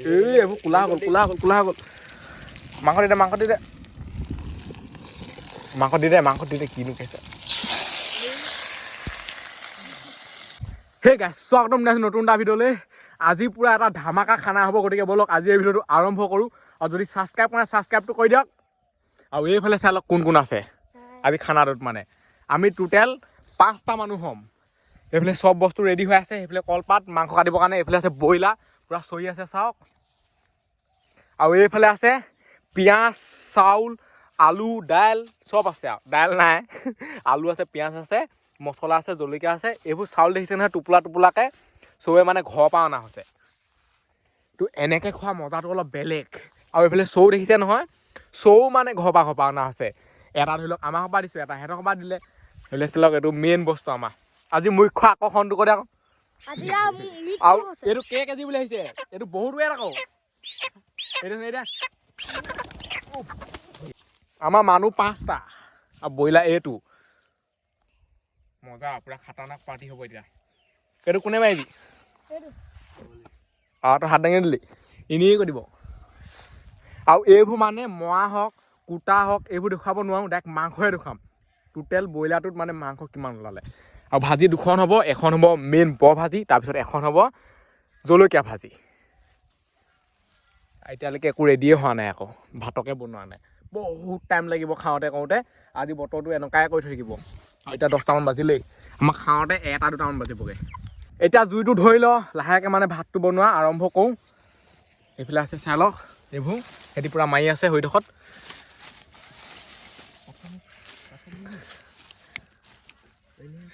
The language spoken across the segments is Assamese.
এইবোৰ কোলা গ'ল মাংস দি দে কিনো খাইছে সেই গাইছ একদম নতুন এটা ভিডিঅ'লৈ আজি পুৰা এটা ধামাকা খানা হ'ব গতিকে ব'লক আজি এই ভিডিঅ'টো আৰম্ভ কৰোঁ আৰু যদি ছাবস্ক্ৰাইব কৰা ছাবস্ক্ৰাইবটো কৰি দিয়ক আৰু এইফালে চাই লওক কোন আছে আজি খানাটোত মানে আমি টোটেল 5টা মানুহ হ'ম এইফালে চব বস্তু ৰেডি হৈ আছে সেইফালে কলপাত মাংস কাটিবৰ কাৰণে এইফালে আছে ব্ৰইলাৰ পুৰা চৰি আছে চাওক আৰু এইফালে আছে পিঁয়াজ চাউল আলু দাইল চব আছে আৰু দাইল নাই আলু আছে পিঁয়াজ আছে মছলা আছে জলকীয়া আছে এইবোৰ চাউল দেখিছে নহয় টোপোলাকৈ চবে মানে ঘৰৰ পৰা অনা হৈছে তো এনেকৈ খোৱা মজাটো অলপ বেলেগ আৰু এইফালে চৌ দেখিছে নহয় চৌ মানে ঘৰৰ পৰা অনা হৈছে এটা ধৰি লওক আমাৰ ঘৰৰ পৰা দিছোঁ এটা সিহঁতৰ ঘৰৰ পৰা দিলে ধৰি লওক এইটো মেইন বস্তু আমাৰ আজি মুখ্য আকৰ্ষণটো কৰি আকৌ আৰু এইটো কেজি বুলি আহিছে এইটো বহুত ৱেট আকৌ আমাৰ মানুহ 5টা আৰু ব্ৰইলাৰ এইটো মজা পুৰা খাতাৰনাক পাৰ্টি হ'ব এতিয়া এইটো কোনে মাৰিবি তই হাত দাঙি দিলি এনেই কৈ দিব আৰু এইবোৰ মানে মৰা হওক কুটা হওক এইবোৰ দেখুৱাব নোৱাৰোঁ ডাইৰেক্ট মাংসহে দেখুৱাম টোটেল ব্ৰইলাৰটোত মানে মাংস কিমান ওলালে আৰু ভাজি দুখন হ'ব এখন হ'ব মেইন বৰ ভাজি তাৰপিছত এখন হ'ব জলকীয়া ভাজি এতিয়ালৈকে একো ৰেডিয়ে হোৱা নাই আকৌ ভাতকে বনোৱা নাই বহুত টাইম লাগিব খাওঁতে কৰোঁতে আজি বতৰটো এনেকুৱাই কৰি থৈ থাকিব আৰু এতিয়া 10টামান বাজিলেই আমাক খাওঁতে 1-2টামান বাজিবগৈ এতিয়া জুইটো ধৰি ল লাহেকৈ মানে ভাতটো বনোৱা আৰম্ভ কৰোঁ এইফালে আছে চাই লওক এইবোৰ সিহঁতি পূৰা মাৰি আছে সৈডোখৰত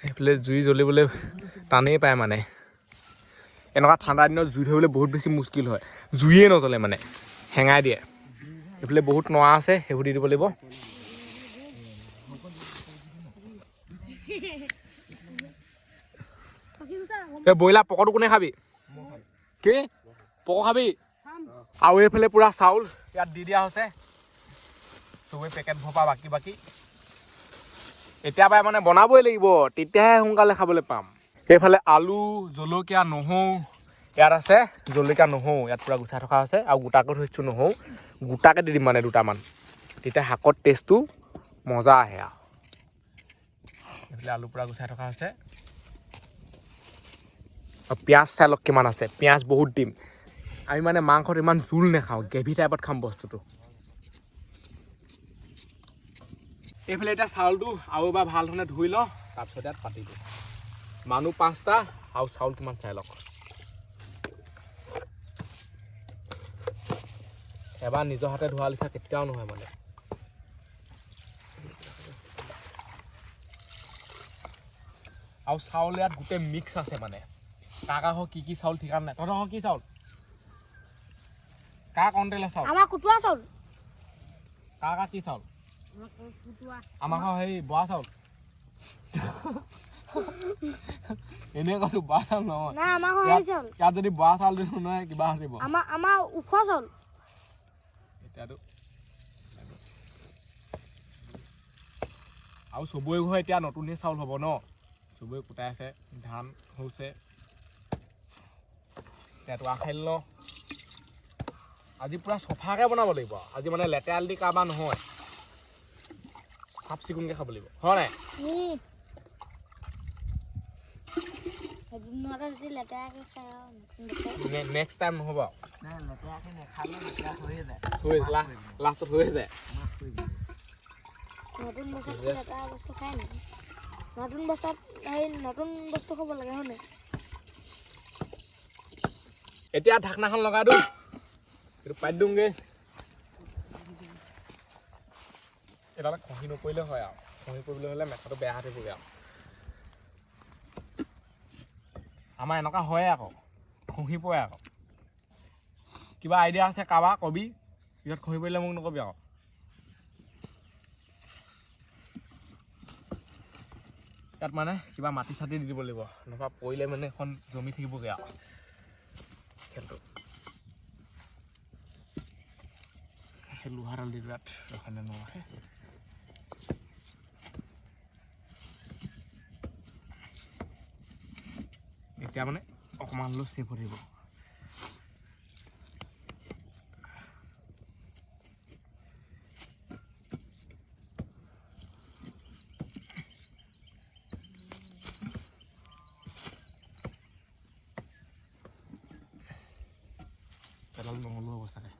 এইফালে জুই জ্বলিবলৈ টানেই পায় মানে এনেকুৱা ঠাণ্ডা দিনত জুই ধৰিবলৈ বহুত বেছি মুস্কিল হয় জুইয়ে নজ্বলে মানে হেঙাই দিয়ে এইফালে বহুত নৰা আছে সেইবোৰ দি দিব লাগিব এই ব্ৰইলাৰ পকৰটো কোনে খাবি কি পকৰ খাবি আৰু এইফালে পুৰা চাউল ইয়াত দি দিয়া হৈছে চবেই পেকেট ভপা বাকী এতিয়া পাই মানে বনাবই লাগিব তেতিয়াহে সোনকালে খাবলৈ পাম এইফালে আলু জলকীয়া নহৰু ইয়াত আছে জলকীয়া নহৰু ইয়াত পুৰা গুচাই থকা আছে আৰু গোটাকৈ থৈছোঁ নহৰু গোটাকৈ দি দিম মানে 2টামান তেতিয়া শাকত টেষ্টটো মজা আহে আৰু এইফালে আলু পুৰা গুচাই থকা হৈছে আৰু পিঁয়াজ চাই লওক কিমান আছে পিঁয়াজ বহুত দিম আমি মানে মাংসত ইমান জোল নাখাওঁ গ্ৰেভি টাইপত খাম বস্তুটো এইফালে এতিয়া চাউলটো আৰু এবাৰ ভাল ধৰণে ধুই লওঁ তাৰপিছত ইয়াত পাতি দিওঁ মানুহ 5টা আৰু চাউল কিমান চাই লওক এবাৰ নিজৰ হাতে ধোৱা লিখা কেতিয়াও নহয় মানে আৰু চাউল ইয়াত গোটেই মিক্স আছে মানে কাকা হওক কি চাউল ঠিকান নাই তহঁতৰ হওক কি চাউল কা কণ্টেলৰ চাউল আমাৰ কুটুৱা চাউল কাকা কি চাউল আমাৰ সেই বৰা চাউল এনে কৈছো বৰা চাউল নহয় না আমাৰ হয় চাউল ইয়াত যদি বৰা চাউল দিওঁ নহয় কিবা আহিব আমাৰ উখোৱা চাউল এতিয়াতো আৰু চবৰে ঘৰ এতিয়া নতুনহে চাউল হ'ব ন চবৰে কুটাই আছে ধান হৈছে এতিয়াতো আখাই লওঁ আজি পুৰা চফাকৈ বনাব লাগিব আজি মানে লেতেৰা দি কাৰোবাৰ নহয় চাফ চিকুণকৈ খাব লাগিব হয় নাই নেক্সট টাইম নহ'ব লাষ্টত হৈ যায় নতুন বস্তু খাব লাগে হয় নাই এতিয়া ঢাকনাখন লগাই দিওঁ এইটো পাতি দিওঁগৈ এটালে খহি নপৰিলে হয় আৰু খহি পৰিবলৈ হ'লে মেথাটো বেয়া হৈ থাকিবগৈ আৰু আমাৰ এনেকুৱা হয়ে আকৌ খহি পৰে আকৌ কিবা আইডিয়া আছে কাৰোবাৰ কবি পিছত খহি পৰিলে মোক নকবি আকৌ ইয়াত মানে কিবা মাটি চাটি দি দিব লাগিব নহবা পৰিলে মানে এখন জমি থাকিবগৈ আৰু খেলটো সেই লোহাডাল দি দিয়াত ৰখানে নৰখে এতিয়া মানে অকণমান হ'লেও চেফ হৈ থাকিব পেলাল নহ'লো হ'ব চাগে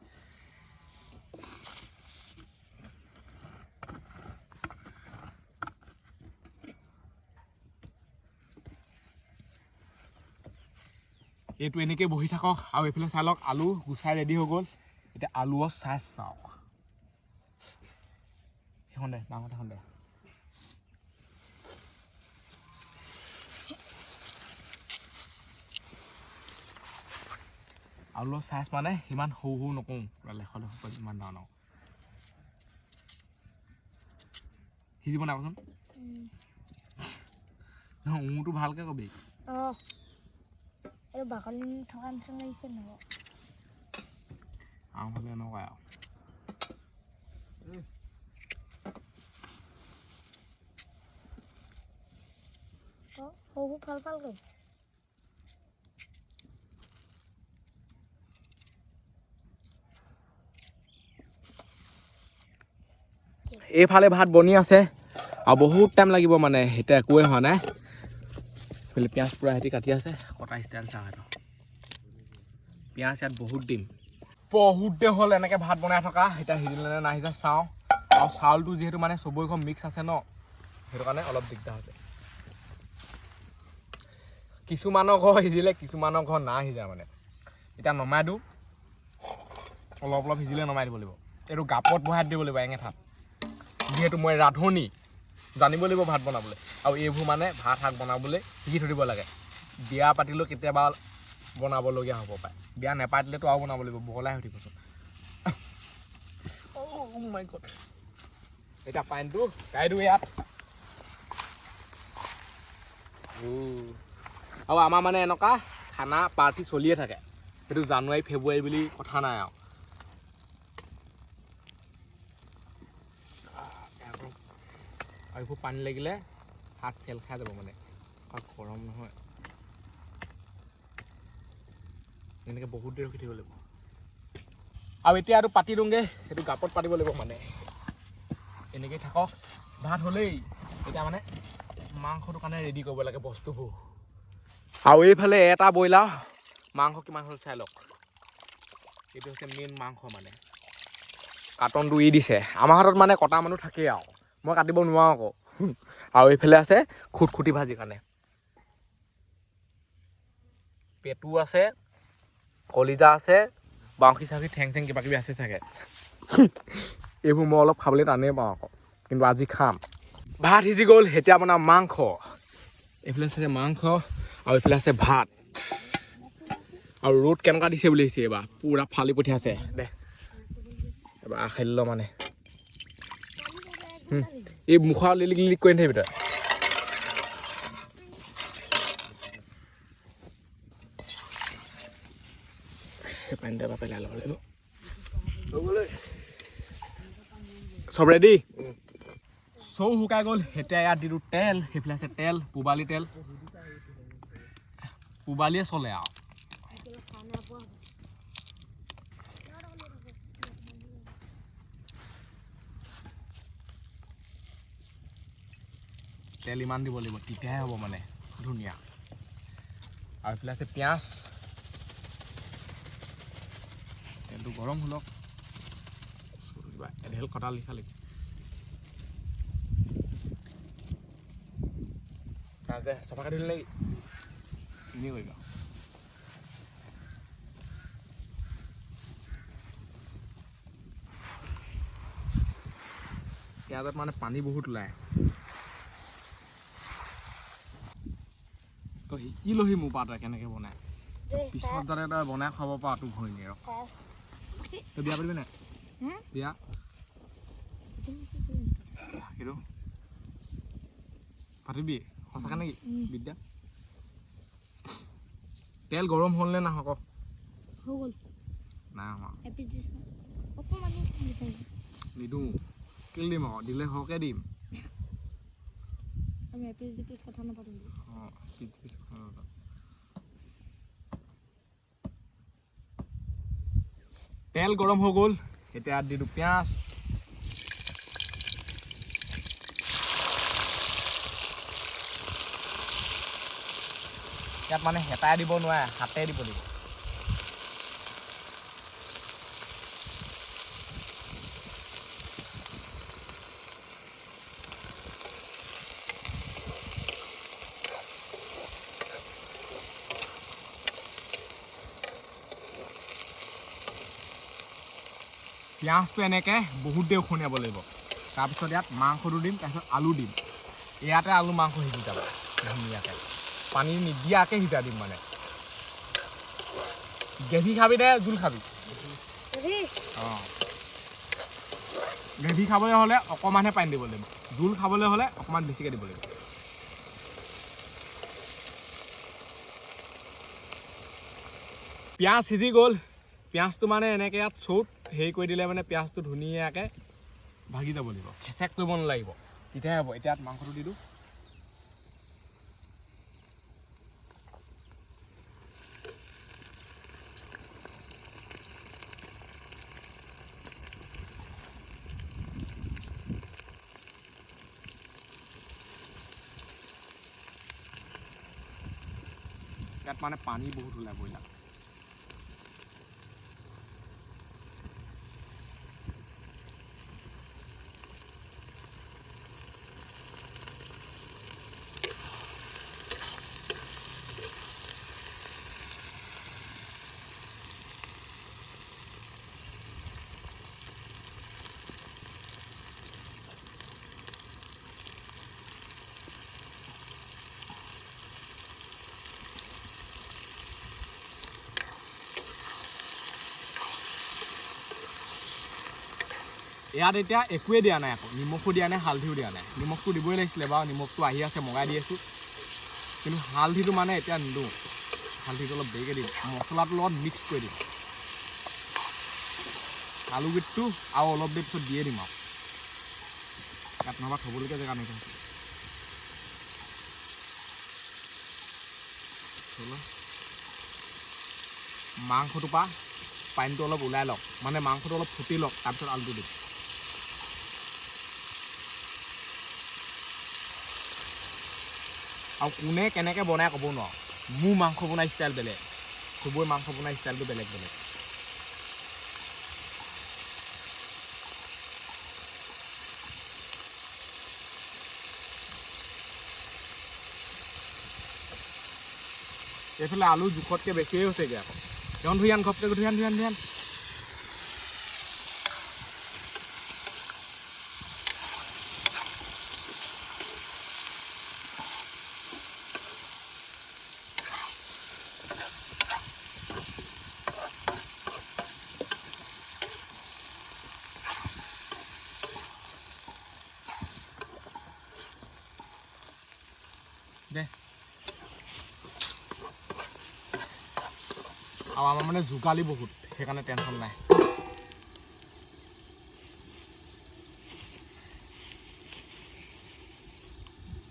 এইটো এনেকৈ বহি থাকক আৰু এইফালে চাই লওক আলু গুচাই ৰেডি হৈ গ'ল এতিয়া আলুৰ চাইজ চাওক সেইখন দে ডাঙৰ এখন দে আলুৰ চাইজ মানে ইমান সৰু সৰু নকওঁ লেখত ইমান ডাঙৰ ডাঙৰ সিজিব নাই কচোন উমটো ভালকৈ কবি অঁ এই বাকলি থকা নিচিনা লাগিছে নহয় আমাৰফালে এনেকুৱাই আৰু সৰু সৰু ফাল ফাল কৰিছে এইফালে ভাত বনি আছে আৰু বহুত টাইম লাগিব মানে এতিয়া একোৱে হোৱা নাই এইফালে পিঁয়াজ পূৰা সিহঁতি কাটি আছে কটা ষ্টাইল চাহ সেইটো পিঁয়াজ ইয়াত বহুত দিম হ'ল এনেকৈ ভাত বনাই থকা এতিয়া সিজিলে নে নাহিছে চাওঁ আৰু চাউলটো যিহেতু মানে চবৰে ঘৰ মিক্স আছে ন সেইটো কাৰণে অলপ দিগদাৰ হৈছে কিছুমানৰ ঘৰ সিজিলে কিছুমানৰ ঘৰ না সিজা মানে এতিয়া নমাই দিওঁ অলপ অলপ সিজিলে নমাই দিব লাগিব এইটো গাপত বহাই দিব লাগিব এঙেঠাত যিহেতু মই ৰান্ধনি জানিব লাগিব ভাত বনাবলৈ আৰু এইবোৰ মানে ভাত শাক বনাবলৈ শিকি থৈ দিব লাগে বিয়া পাতিলেও কেতিয়াবা বনাবলগীয়া হ'ব পাৰে বিয়া নেপাতিলেতো আৰু বনাব লাগিব বহলাই হৈ থাকিবচোন এতিয়া পানীটো গাই দিওঁ ইয়াত আৰু আমাৰ মানে এনেকুৱা খানা পাৰ্টি চলিয়ে থাকে সেইটো জানুৱাৰী ফেব্ৰুৱাৰী বুলি কথা নাই আৰু এইবোৰ পানী লাগিলে হাত চেল খাই যাব মানে গৰম নহয় এনেকৈ বহুত দেৰি ৰখি থাকিব লাগিব আৰু এতিয়া আৰু পাতি দিওঁগৈ সেইটো গাপত পাতিব লাগিব মানে এনেকৈ থাকক ভাত হ'লেই এতিয়া মানে মাংসটোৰ কাৰণে ৰেডি কৰিব লাগে বস্তুবোৰ আৰু এইফালে এটা ব্ৰইলাৰ মাংস কিমান হ'ল চাই লওক এইটো হৈছে মেইন মাংস মানে কাৰ্টনটো ই দিছে আমাৰ হাতত মানে কটা মানুহ থাকেই আৰু মই কাটিব নোৱাৰোঁ আকৌ আৰু এইফালে আছে খুটখুটি ভাজি কাৰণে পেটু আছে কলিজা আছে বাউসী চাউসী ঠেং ঠেং কিবা কিবি আছে চাগে এইবোৰ মই অলপ খাবলৈ টানেই পাওঁ আকৌ কিন্তু আজি খাম ভাত সিজি গ'ল এতিয়া বনাম মাংস এইফালে আছে মাংস আৰু এইফালে আছে ভাত আৰু ৰ'দ কেনেকুৱা দিছে বুলি আহিছে এইবাৰ পূৰা ফালি পঠিয়াইছে দে এবাৰ খাই ল মানে এই মুখৰ লিলিক লিলিক কৰি নাথাকিবি তই সেই পানীটো এবাৰ পেলাই ল'ব লাগিব চব ৰেডি চৌ শুকাই গ'ল এতিয়া ইয়াত দিলোঁ তেল সেইফালে আছে তেল পুবালি তেল পুবালিয়ে চলে আৰু তেল ইমান দিব লাগিব তেতিয়াহে হ'ব মানে ধুনীয়া আৰু এইফালে আছে পিঁয়াজ তেলটো গৰম হ'লক কিবা এঢেল কটা লিখা লিখি চফা কাটি দিলে এনেই কৰিবা পিঁয়াজত মানে পানী বহুত ওলায় তই শিকি লহি মোৰ পৰা তই কেনেকৈ বনাই পিছত যাতে তই বনাই খাব পাৰ তোৰ ভৰি ৰ তই বিয়া পাতিবি নাই বিয়া সেইটো পাতিবি সঁচাকৈ নেকি বিদ্যা তেল গৰম হ'ল নে নাহক নাই নিদিওঁ কেলে দিম আকৌ দিলে সৰহকৈ দিম তেল গৰম হৈ গ'ল এতিয়া দি দিওঁ পিঁয়াজ ইয়াত মানে হেতাই দিব নোৱাৰে হাতে দিব লাগিব পিঁয়াজটো এনেকৈ বহুত দেৰি উখনিয়াব লাগিব তাৰপিছত ইয়াত মাংসটো দিম তাৰপিছত আলু দিম ইয়াতে আলু মাংস সিজি যাব ধুনীয়াকৈ পানী নিদিয়াকৈ সিজাই দিম মানে গ্ৰেভি খাবি নে জোল খাবি অঁ গ্ৰেভি খাবলৈ হ'লে অকণমানহে পানী দিব লাগিব জোল খাবলৈ হ'লে অকণমান বেছিকৈ দিব লাগিব পিঁয়াজ সিজি গ'ল পিঁয়াজটো মানে এনেকৈ ইয়াত চৌত হেৰি কৰি দিলে মানে পিঁয়াজটো ধুনীয়াকৈ ভাগি যাব লাগিব খেচেক কৰিব নালাগিব তেতিয়াহে হ'ব এতিয়া মাংসটো দি দিওঁ ইয়াত মানে পানী বহুত ওলাই ব্ৰইলাৰ ইয়াত এতিয়া একোৱে দিয়া নাই আকৌ নিমখো দিয়া নাই হালধিও দিয়া নাই নিমখটো দিবই লাগিছিলে বাৰু নিমখটো আহি আছে মগাই দি আছোঁ কিন্তু হালধিটো মানে এতিয়া নিদিওঁ হালধিটো অলপ দেৰিকৈ দিম মছলাটোৰ লগত মিক্স কৰি দিম আলুগুটিটো আৰু অলপ দেৰি পিছত দিয়ে দিম আৰু ইয়াত নহ'বা থ'বলৈকে জেগা নাইকিয়া হৈছে মাংসটোৰ পৰা পানীটো অলপ ওলাই লওক মানে মাংসটো অলপ ফুটি লওক তাৰপিছত আলুটো দিম আৰু কোনে কেনেকৈ বনাই ক'ব নোৱাৰো মোৰ মাংস বনাই ষ্টাইল বেলেগ চবৰে মাংস বনাই ষ্টাইলটো বেলেগ বেলেগ এইফালে আলু জোখতকৈ বেছিয়ে হৈছেগৈ আকৌ তেওঁ ধুই ঘপকৈ ধুই আন দে আৰু আমাৰ মানে যোগালী বহুত সেইকাৰণে টেনশ্যন নাই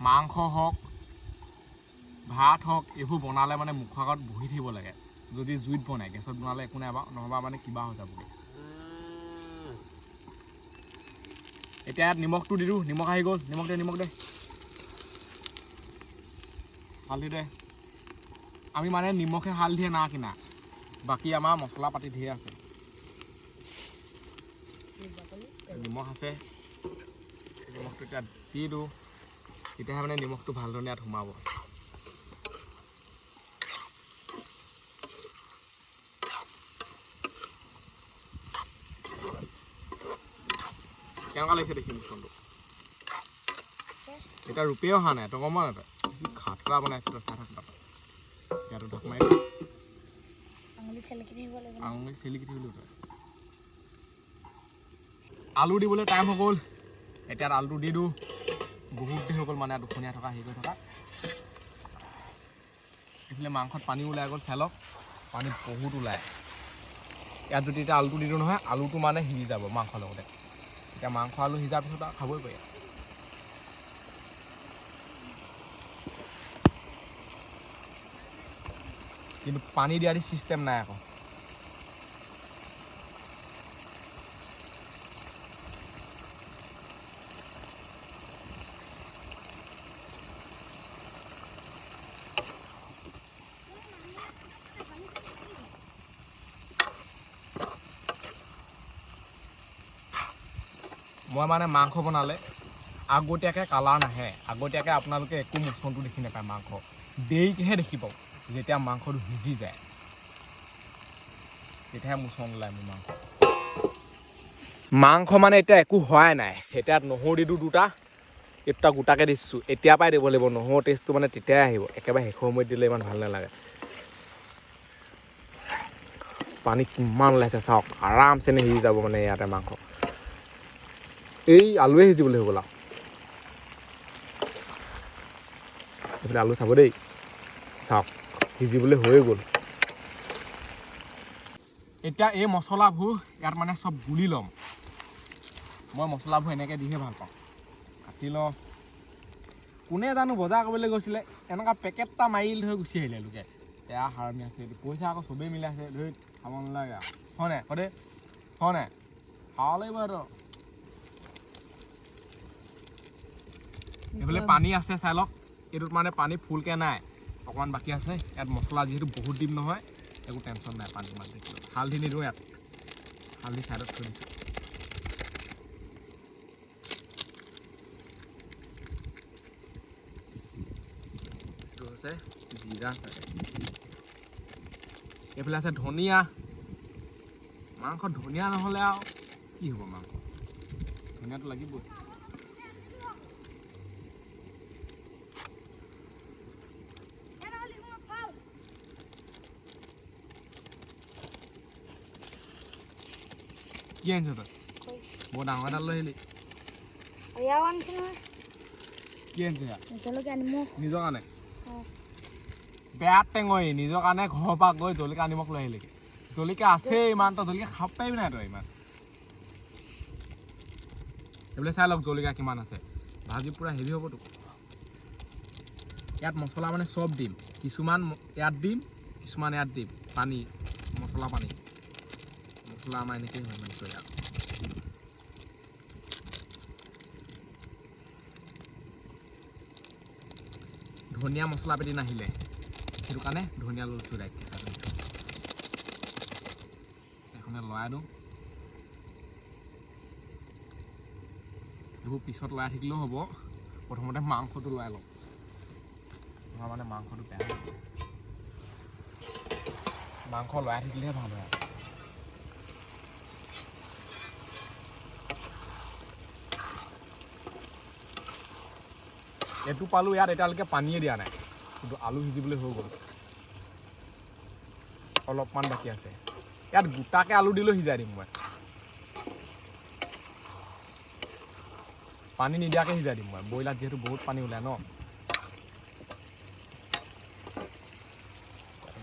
মাংস হওক ভাত হওক এইবোৰ বনালে মানে মুখৰ আগত বহি থাকিব লাগে যদি জুইত বনায় গেছত বনালে একো নাই বাৰু নহ'বা মানে কিবা হৈ যাবগৈ এতিয়া ইয়াত নিমখটো দি দিওঁ নিমখ আহি গ'ল নিমখ দে হালধি দে আমি মানে নিমখে হালধিয়ে না কিনা বাকী আমাৰ মছলা পাতি ধেৰ আছে নিমখ আছে নিমখটো এতিয়া দি দিওঁ তেতিয়াহে মানে নিমখটো ভালধৰণে ইয়াত সোমাব কেনেকুৱা লাগিছে দেখি মুখখনটো এতিয়া ৰূপেই অহা নাই তই গম নাপায় খাতৰা বনাইছে তই চাই থাক ইয়াতো ঢাক মাৰি আঙুলি চেলিকি থাকিলোঁ তই আলু দিবলৈ টাইম হৈ গ'ল এতিয়া আলুটো দি দিওঁ বহুত দেৰি হৈ গ'ল মানে দুখনীয়া থকা হেৰি কৰি থকা এইফালে মাংসত পানী ওলাই গ'ল চাই লওক পানী বহুত ওলায় ইয়াত যদি এতিয়া আলুটো দি দিওঁ নহয় আলুটো মানে সিজি যাব মাংসৰ লগতে এতিয়া মাংস আলু সিজাৰ পিছত আৰু খাবই পাৰি কিন্তু পানী দিয়া দি চিষ্টেম নাই আকৌ মই মানে মাংস বনালে আগতীয়াকৈ কালাৰ নাহে আগতীয়াকৈ আপোনালোকে একো মোচনটো দেখি নাপায় মাংস দেৰিকৈহে দেখি পাব যেতিয়া মাংসটো সিজি যায় তেতিয়াহে মোচন ওলায় মোৰ মাংস মাংস মানে এতিয়া একো হোৱাই নাই এতিয়া নহৰু দিলোঁ দুটা এটা গোটাকৈ দিছোঁ এতিয়াৰ পৰাই দিব লাগিব নহৰু টেষ্টটো মানে তেতিয়াই আহিব একেবাৰে শেষৰ সময়ত দিলে ইমান ভাল নালাগে পানী কিমান ওলাইছে চাওক আৰামছে সিজি যাব মানে ইয়াতে মাংস এই আলুৱে সিজিবলৈ হৈ গ'ল আৰু এইফালে আলু চাব দেই চাওক সিজিবলৈ হৈয়ে গ'ল এতিয়া এই মছলাবোৰ ইয়াত মানে চব গুলি ল'ম মই মছলাবোৰ এনেকৈ দিহে ভাল পাওঁ কাটি লওঁ কোনে জানো বজাৰ কৰিবলৈ গৈছিলে এনেকুৱা পেকেট এটা মাৰি থৈ গুচি আহিলে লোকে এয়া হাৰমি আছে পইচা আকৌ চবেই মিলাইছে ধৰি খাব নালাগে আৰু হয় নাই সদে হয় নাই খাব লাগিব আৰু এইফালে পানী আছে চাই লওক এইটোত মানে পানী ফুলকৈ নাই অকণমান বাকী আছে ইয়াত মছলা যিহেতু বহুত দিম নহয় একো টেনশ্যন নাই পানী ইমান দেখিলোঁ হালধি নিদিওঁ ইয়াত হালধি ছাইডত থৈ দিছোঁ এইটো হৈছে জিৰা চাগে এইফালে আছে ধনিয়া মাংস ধনিয়া নহ'লে আৰু কি হ'ব মাংস ধনিয়াটো লাগিবই কি আনিছ তই বৰ ডাঙৰ এডাল লৈ আহিলি এয়াও আনিছে নহয় কি আনিছে ইয়াত জলকীয়া নিমখ নিজৰ কাৰণে বেয়া টেঙৰি নিজৰ কাৰণে ঘৰৰ পৰা গৈ জলকীয়া নিমখ লৈ আহিলেগৈ জলকীয়া আছে ইমান তই জলকীয়া খাব পাৰিবি নাই তই ইমান এইবিলাক চাই লওক জলকীয়া কিমান আছে ভাজি পূৰা হেভি হ'বতো ইয়াত মছলা মানে চব দিম কিছুমান ইয়াত দিম কিছুমান ইয়াত দিম পানী মছলা পানী মছলা আমাৰ এনেকেই হয় মানে তৈয়াৰ ধনিয়া মছলা পেটি নাহিলে সেইটো কাৰণে ধনিয়া লৈছোঁ ডাইৰেক্ট এখনে লৰাই দিওঁ এইবোৰ পিছত লৰাই থাকিলেও হ'ব প্ৰথমতে মাংসটো লৰাই লওঁ তোমাৰ মানে মাংসটো বেয়া মাংস লৰাই থাকিলেহে ভাল হয় এইটো পালোঁ ইয়াত এতিয়ালৈকে পানীয়ে দিয়া নাই কিন্তু আলু সিজিবলৈ হৈ গ'ল অলপমান বাকী আছে ইয়াত গোটাকৈ আলু দিলেও সিজাই দিম মই পানী নিদিয়াকৈ সিজাই দিম মই ব্ৰইলাৰত যিহেতু বহুত পানী ওলায় ন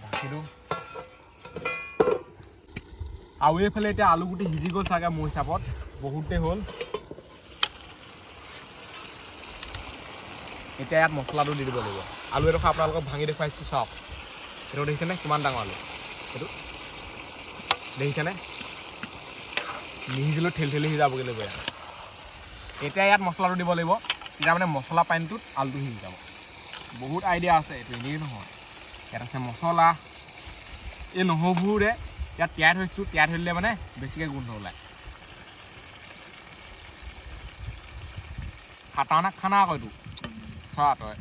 ঢাকি দিওঁ আৰু এইফালে এতিয়া আলু গুটি সিজি গ'ল চাগে মোৰ হিচাপত বহুতেই হ'ল এতিয়া ইয়াত মছলাটো দি দিব লাগিব আলু এডোখৰ আপোনালোকক ভাঙি দেখুৱাইছোঁ চাওক সেইটো দেখিছেনে কিমান ডাঙৰ আলু সেইটো দেখিছেনে নিসিজিলেও ঠেলি ঠেলি সিজাবগৈ লাগিব ইয়াত এতিয়া ইয়াত মছলাটো দিব লাগিব তেতিয়া মানে মছলা পানীটোত আলুটো সিজি যাব বহুত আইডিয়া আছে এইটো এনেই নহয় ইয়াত আছে মছলা এই নহৰুবোৰে ইয়াত তিয়াই থৈছোঁ তিয়াই থৈ দিলে মানে বেছিকৈ গোন্ধ ওলায় খাটাৰনাক খানা আকৌ এইটো চা তই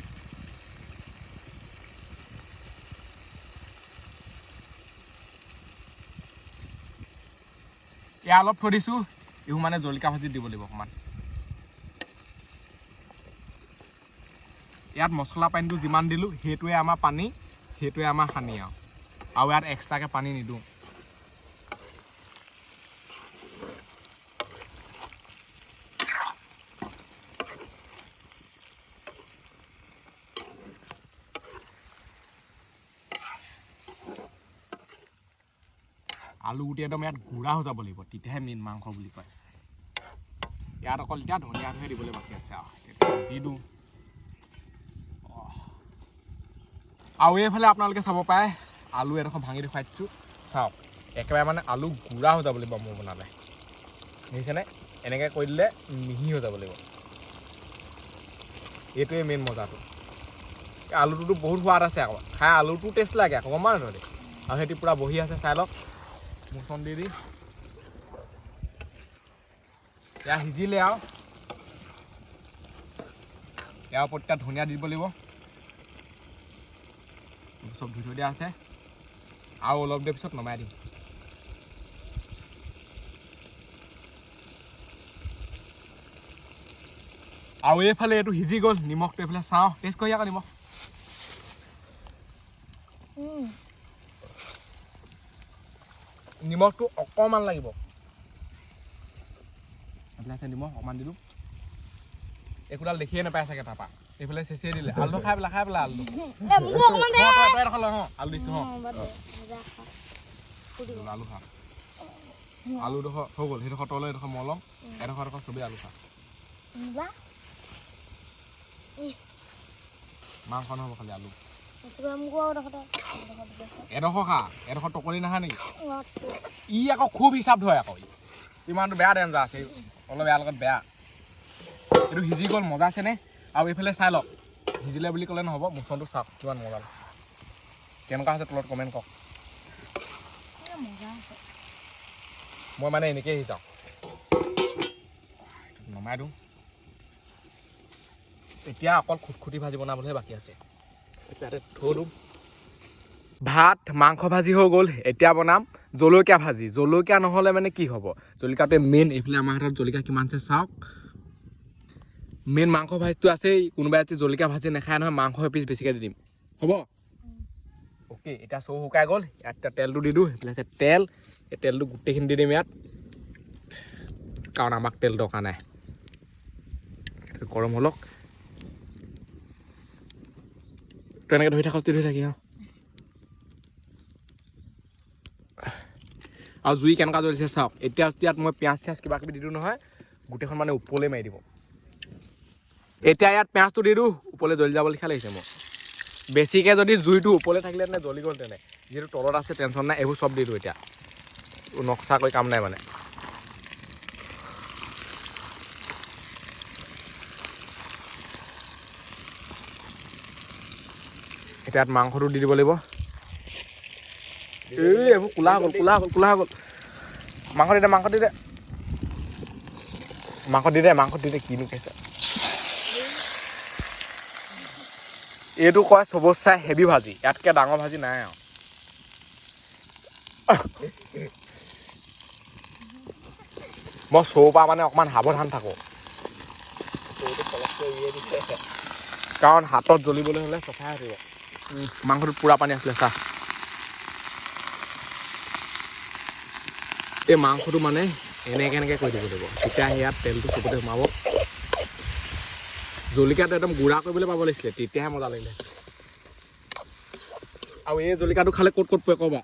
এয়া অলপ থৈ দিছোঁ এইবোৰ মানে জলকীয়া ভাজিত দিব লাগিব অকণমান ইয়াত মছলা পানীটো যিমান দিলোঁ সেইটোৱে আমাৰ পানী সেইটোৱে আমাৰ সানি আৰু ইয়াত এক্সট্ৰাকৈ পানী নিদিওঁ আলু গুটি একদম ইয়াত গুড়া হৈ যাব লাগিব তেতিয়াহে মেইন মাংস বুলি কয় ইয়াত অকল এতিয়া ধনিয়াটোহে দিবলৈ বাকী আছে দি দিওঁ আৰু এইফালে আপোনালোকে চাব পাৰে আলু এডোখৰ ভাঙি দেখুৱাই দিছোঁ চাওক একেবাৰে মানে আলু গুড়া হৈ যাব লাগিব মোৰ বনালে দেখিছেনে এনেকৈ কৰি দিলে মিহি হৈ যাব লাগিব এইটোৱে মেইন মজাটো আলুটোতো বহুত সোৱাদ আছে আকৌ খাই আলুটো টেষ্ট লাগে আকৌ গম পাৱ নাই আৰু সিহঁতি পূৰা বহি আছে চাই লওক মোচন দি এয়া সিজিলে আৰু ইয়াৰ ওপৰত এতিয়া ধনিয়া দিব লাগিব চব ধুই থৈ দিয়া আছে আৰু অলপ দেৰি পিছত নমাই দিম আৰু এইফালে এইটো সিজি গ'ল নিমখটো এইফালে চাওঁ টেষ্ট কৰি আকৌ নিমখ নিমখটো অকণমান লাগিব এইফালে আছে নিমখ অকণমান দিলোঁ একোডাল দেখিয়ে নাপায় চাগে তাৰপৰা এইফালে চেচিয়ে দিলে আলুটো খাই পেলাই আলুটো আলু দিছোঁ আলু খা আলুডোখৰ হৈ গ'ল সেইডোখৰ তলৈ এইডোখৰ মই ল'ম এডোখৰ চবেই আলু খা মাংস নহ'ব খালি আলু এডোখৰ খা এডোখৰ টকলি নাখা নেকি ই আকৌ খুব হিচাপ ধৰে আকৌ ইমানটো বেয়া ডেঞ্জাৰ আছে অলপ বেয়া লগত বেয়া এইটো সিজি গ'ল মজা আছেনে আৰু এইফালে চাই লওক সিজিলে বুলি ক'লে নহ'ব মোচনটো চাওক কিমান মজা কেনেকুৱা হৈছে তলত কমেণ্ট কওক মই মানে এনেকেই সিজাওঁ নমাই দিওঁ এতিয়া অকল খুটখুটি ভাজি বনাবলৈহে বাকী আছে ইয়াতে থৈ দিওঁ ভাত মাংস ভাজি হৈ গ'ল এতিয়া বনাম জলকীয়া ভাজি জলকীয়া নহ'লে মানে কি হ'ব জলকীয়াটোৱে মেইন এইফালে আমাৰ হাতত জলকীয়া কিমান আছে চাওক মেইন মাংস ভাজিটো আছেই কোনোবাই যদি জলকীয়া ভাজি নাখায় নহয় মাংস এপিচ বেছিকৈ দি দিম হ'ব অ'কে এতিয়া চৌ শুকাই গ'ল ইয়াত এতিয়া তেলটো দি দিওঁ সেইফালে আছে তেল এই তেলটো গোটেইখিনি দি দিম ইয়াত কাৰণ আমাক তেল দৰকাৰ নাই গৰম হ'লক তেনেকৈ ধৰি থাকি আৰু জুই কেনেকুৱা জ্বলিছে চাওক এতিয়া ইয়াত মই পিঁয়াজ চিয়াজ কিবা কিবি দি দিওঁ নহয় গোটেইখন মানে ওপৰলৈ মাৰি দিব এতিয়া ইয়াত পিঁয়াজটো দি দিওঁ ওপৰলৈ জ্বলি যাব লিখা লাগিছে মই বেছিকৈ যদি জুইটো ওপৰলৈ থাকিলে তেনে জ্বলি গ'ল তেনে যিহেতু তলত আছে টেনশ্যন নাই এইবোৰ চব দি দিওঁ এতিয়া নক্সা কৰি কাম নাই মানে এতিয়া মাংসটো দি দিব লাগিব এইবোৰ কোলা গ'ল মাংস দি দে কিনো কৈছে এইটো কয় চবত চাই হেভি ভাজি ইয়াতকৈ ডাঙৰ ভাজি নাই আৰু মই চৌৰ পৰা মানে অকণমান সাৱধান থাকোঁ কাৰণ হাতত জ্বলিবলৈ হ'লে চফাই থাকিব মাংসটোত পূৰা পানী আছিলে চা এই মাংসটো মানে এনেকৈ কৰি দিব লাগিব তেতিয়া ইয়াত তেলটো চবতে সোমাব জলকীয়াটো একদম গুড়া কৰিবলৈ পাব লাগিছিলে তেতিয়াহে মজা লাগিলে আৰু এই জলকীয়াটো খালে ক'ত পৰে ক'বা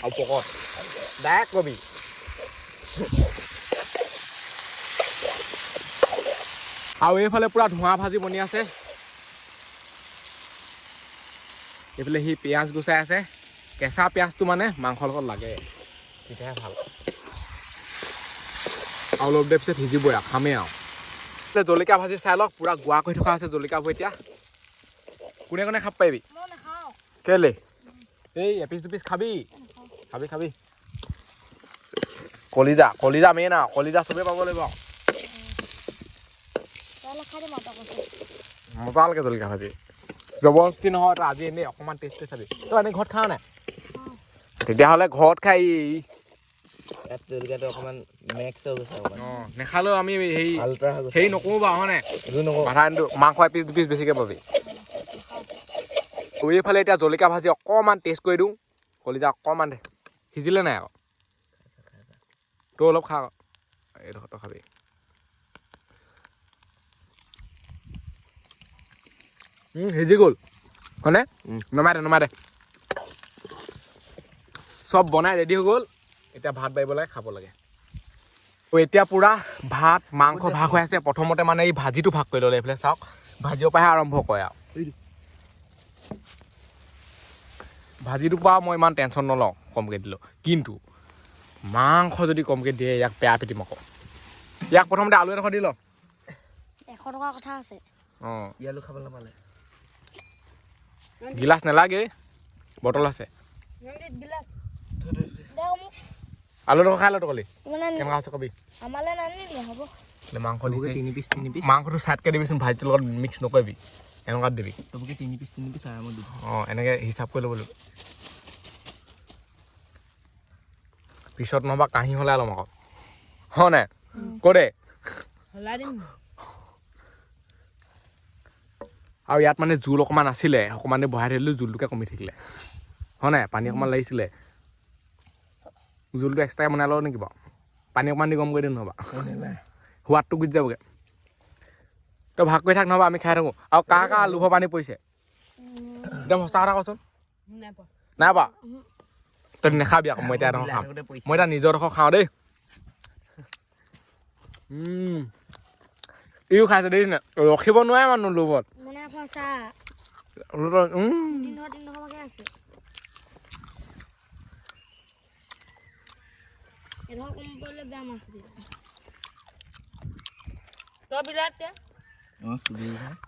আৰু পকত ডাইৰেক্ট কবি আৰু এইফালে পূৰা ধোঁৱা ভাজি বনি আছে এইফালে সি পিঁয়াজ গুচাই আছে কেঁচা পিঁয়াজটো মানে মাংসৰ লগত লাগে তেতিয়াহে ভাল আৰু অলপ দেৰি পিছত সিজিবই আৰু খামেই আৰু জলকীয়া ভাজি চাই লওক পূৰা গুৱা কৰি থকা আছে জলকীয়াবোৰ এতিয়া কোনে খাব পাৰিবি কেলে এই এপিচ দুপিচ খাবি কলিজা মেইন আৰু কলিজা চবেই পাব লাগিব মজা লাগে জলকীয়া ভাজি জবৰদস্তি নহয় তই আজি এনেই অকণমান টেষ্ট চাবি তই এনেই ঘৰত খাৱ নাই তেতিয়াহ'লে ঘৰত খাই ইয়াত জলকীয়াটো অকণমান মেক্স হৈ গৈছে অঁ নেখালেও আমি হেৰি নকৰোঁ বাৰু হয় নাই বাধাইনটো মাংস এপিচ দুপিচ বেছিকৈ পাবি এইফালে এতিয়া জলকীয়া ভাজি অকণমান টেষ্ট কৰি দিওঁ কলিজা অকণমান দে সিজিলে নাই আকৌ তই অলপ খা এইডোখৰ তই খাবি সিজি গ'ল হয়নে নমাই দে চব বনাই ৰেডি হৈ গ'ল এতিয়া ভাত বাঢ়িব লাগে খাব লাগে এতিয়া পূৰা ভাত মাংস ভাগ হৈ আছে প্ৰথমতে মানে এই ভাজিটো ভাগ কৰি ল'লে এইফালে চাওক ভাজিৰ পৰাহে আৰম্ভ কৰে আৰু ভাজিটোৰ পৰা মই ইমান টেনশ্যন নলওঁ কমকৈ দিলোঁ কিন্তু মাংস যদি কমকৈ দিয়ে ইয়াক বেয়া পিটিম আকৌ ইয়াক প্ৰথমতে আলু এডোখৰ দি ল 100 টকা কথা আছে অঁ ইয়ালো খাব নাপালে গিলাচ নালাগে বটল আছে আলু এডোখৰ খাই ল তকলি কেনেকুৱা হৈছে কবি আমালৈ নানিলে হ'ব মাংস দিছে 3 পিচ মাংসটো চাইডকৈ দিবিচোন ভাজিটোৰ লগত মিক্স নকৰিবি এনেকুৱাত দিবি তবুকে 3 পিচ আৰামত দিব অঁ এনেকৈ হিচাপ কৰি ল'ব লাগিব পিছত নহবা কাঁহী হ'লে ল'ম আকৌ হয় নাই কৰে হলাই দিম আৰু ইয়াত মানে জোল অকণমান আছিলে অকণমানে বহাই থৈ দিলোঁ জোলটোকে কমি থাকিলে হয় নাই পানী অকণমান লাগিছিলে জোলটো এক্সট্ৰাকৈ বনাই লওঁ নেকি বাৰু পানী অকণমান দি গৰম কৰি দিম নহ'বা সোৱাদটো গুচি যাবগৈ তই ভাগ কৰি থাক নহ'বা আমি খাই থাকোঁ আৰু কাৰ লোভৰ পানী পৰিছে একদম সঁচা কথা কচোন নাই পা তই নাখাবি আকৌ মই এতিয়া এডোখৰ খাম মই এতিয়া নিজৰ ডোখৰ খাওঁ দেই ইও খাইছে দেই ৰখিব নোৱাৰে মানুহ লোভত মানে সঁচা তিনিশ আছে এডোখৰ কম পৰিলে বেয়া মাছ তই বিলাত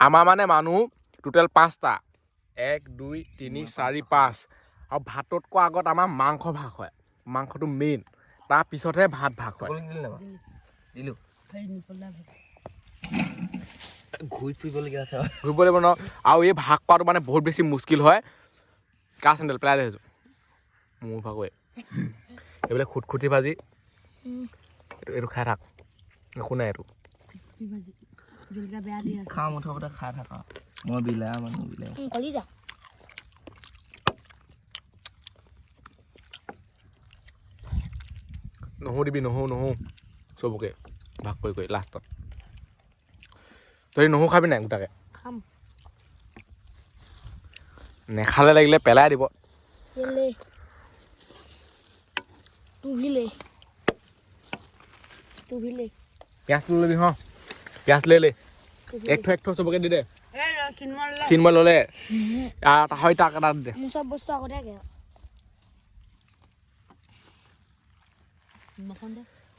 আমাৰ মানে মানুহ টোটেল 5টা 1 2 3 4 5 আৰু ভাততকৈ আগত আমাৰ মাংস ভাগ হয় মাংসটো মেইন তাৰপিছতহে ভাত ভাগ হয় দিলোঁ ঘূৰি ফুৰিবলগীয়া আছে ঘূৰিব লাগিব ন আৰু এই ভাগ কৰাটো মানে বহুত বেছি মুস্কিল হয় কা চেণ্ডেল পেলাই দেখিছোঁ মোৰ ভাগৰে এইবিলাক খুটখুটি ভাজি এইটো খাই থাক একো নাই এইটো খাওঁ মুঠতে খাই থাকা মই বিলা মানুহ বিলাই কলি যা নহৰু দিবি নহৰু চবকে ভাগ কৰি লাষ্টত তই নহৰু খাবি নাই গোটাকে খাম নেখালে লাগিলে পেলাই দিব কেলে তুভিলে পিঁয়াজ লৈ ল'বি হ পিঁয়াজ লৈ এক থো চবকে দি দে চিনমই ল'লে হয় তাক এটা দি দে মোৰ চব বস্তু আগতে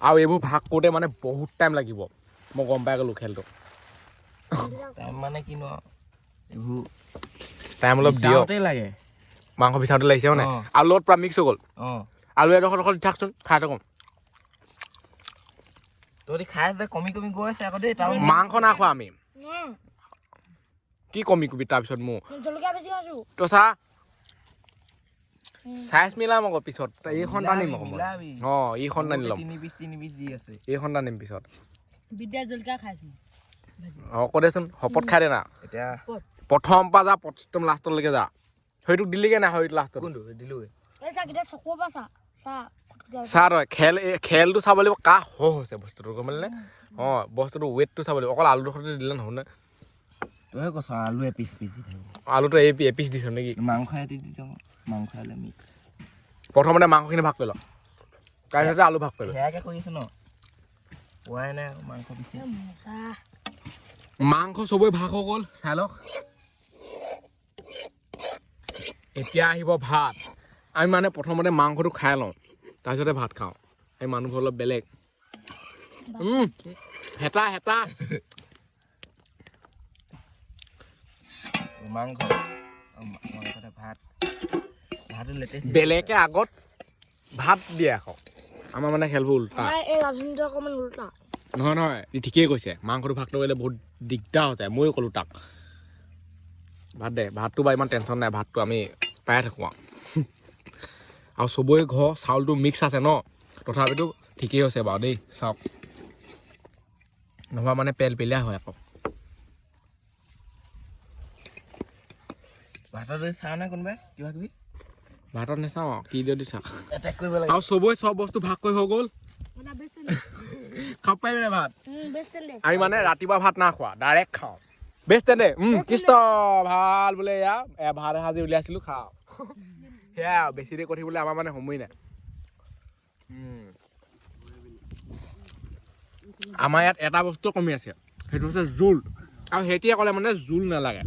আৰু এইবোৰ ভাগ কৰোঁতে মানে বহুত টাইম লাগিব মই গম পাই গ'লোঁ খেলটো টাইম মানে কিনো এইবোৰ টাইম অলপ দিয়ক লাগে মাংস বিচাৰোঁতে লাগিছে মানে আলু লগত পূৰা মিক্স হৈ গ'ল আলু এডোখৰ দি থাকচোন খাই থাকোঁ তহঁতি খাই আছে কমি গৈ আছে আকৌ দেই মাংস নাখোৱা আমি কি কমি কবি তাৰপিছত মোৰ জলকীয়া বেছি খাইছো তই চা চাইজ মিলাম আকৌ পিছত এইখন টানিম আকৌ মই এইখন টানি ল'ম 3 পিচ দি আছে এইখন টানিম পিছত বিদ্যা জলকীয়া খাইছো কৈ দেচোন শপত খাই দে না এতিয়া প্ৰথম পৰা যা একদম লাষ্টলৈকে যা সেইটোক দিলিগৈ নাই সেইটো লাষ্টত কোনটো দিলোগৈ এই চা কিটা চকু পা চা চা তই খেলটো চাব লাগিব কা হৈছে বস্তুটো গম পালি নে বস্তুটো ৱেটটো চাব লাগিব অকল আলুডোখৰতে দিলে নহ'ব নে তই কৈছ আলু এপিচ দি থাকিব আলুটো এপিচ দিছ নেকি মাংস এটি দি দিওঁ মাংস আলু মিক্স প্ৰথমতে মাংসখিনি ভাগ কৰি ল তাৰপিছতে আলু ভাগ কৰি ল সেয়াকে কৰি আছে ন পোৱাই নাই মাংস পিছে মাংস চবৰে ভাগ হৈ গ'ল চাই লওক এতিয়া আহিব ভাত আমি মানে প্ৰথমতে মাংসটো খাই লওঁ তাৰপিছতে ভাত খাওঁ এই মানুহবোৰ অলপ বেলেগ হেতা মাংসতে ভাতটো লেটেষ্ট বেলেগে আগত ভাত দিয়ে আকৌ আমাৰ মানে খেলবোৰ উল্টা এই ৰান্ধনীটো অকণমান উল্টা নহয় ই ঠিকেই কৈছে মাংসটো ভাগ কৰিলে বহুত দিগদাৰ হৈ যায় ময়ো ক'লোঁ তাক ভাত দে ভাতটো বা ইমান টেনশ্যন নাই ভাতটো আমি পাই থাকোঁ আৰু চবৰে ঘৰ চাউলটো মিক্স আছে ন তথাপিতো ঠিকেই হৈছে বাৰু দেই চাওক নহ'বা মানে পেলপেলীয়া হয় আকৌ ভাতত চাওঁ নাই কোনোবাই কিবা কিবি ভাতত নাচাওঁ আৰু কি যদি চাওক এটেক কৰিব লাগে আৰু চবৰে চব বস্তু ভাগ কৰি হৈ গ'ল খাব পাৰিবি নাই ভাত আমি মানে ৰাতিপুৱা ভাত নাখোৱা ডাইৰেক্ট খাওঁ বেষ্ট তেনে কৃষ্ণ ভাল বোলে এয়া ভাত এসাঁজি উলিয়াইছিলোঁ খাওঁ সেয়াই আৰু বেছি দেৰি কৈ থাকিবলৈ আমাৰ মানে সময় নাই আমাৰ ইয়াত এটা বস্তু কমি আছে সেইটো হৈছে জোল আৰু সেইটোৱে ক'লে মানে জোল নালাগে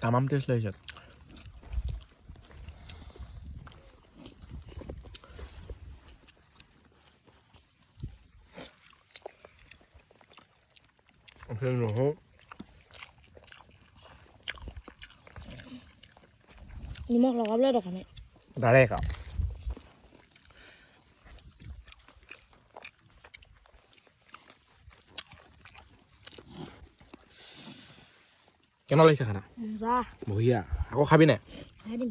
তামাম টেষ্ট লাগিছে নহৰু নিমখ লগাবলৈ দৰকাৰ নাই ডাইৰেক্ট আৰু কেনে লাগিছে খানা মজা বঢ়িয়া আকৌ খাবি নাই খাই দিম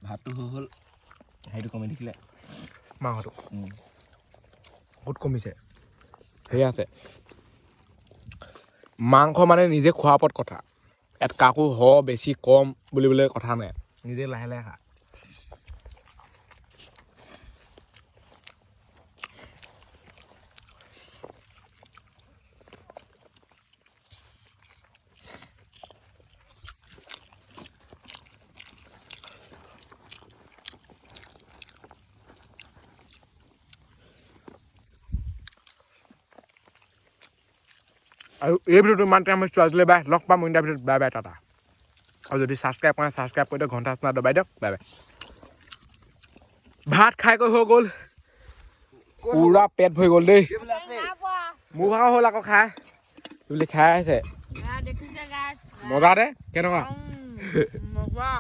ভাতটো হৈ হ'ল সেইটো কমি দেখিলে মাংসটো বহুত কমিছে সেয়া আছে মাংস মানে নিজে খোৱাৰ ওপৰত কথা ইয়াত কাকো বেছি কম বুলিবলৈ কথা নাই নিজে লাহে লাহে খা আৰু এই ভিডিঅ'টো ইমান টাইম হৈছে আজিলৈ বাই লগ পাম ইণ্ডিয়া ভিডিঅ'ত বাই বাই টাটা আৰু যদি ছাবস্ক্ৰাইব কৰা ছাবস্ক্ৰাইব কৰি দিয়ক ঘণ্টা চণ্টা দবাই দিয়ক বাই বাই ভাত খাই কৈ হৈ গ'ল পুৰা পেট ভৰি গ'ল দেই মোৰ ভাগৰ হ'ল আকৌ খাই বুলি খাই আছে দেখিছে গাইছ মজা দে কেনেকুৱা মজা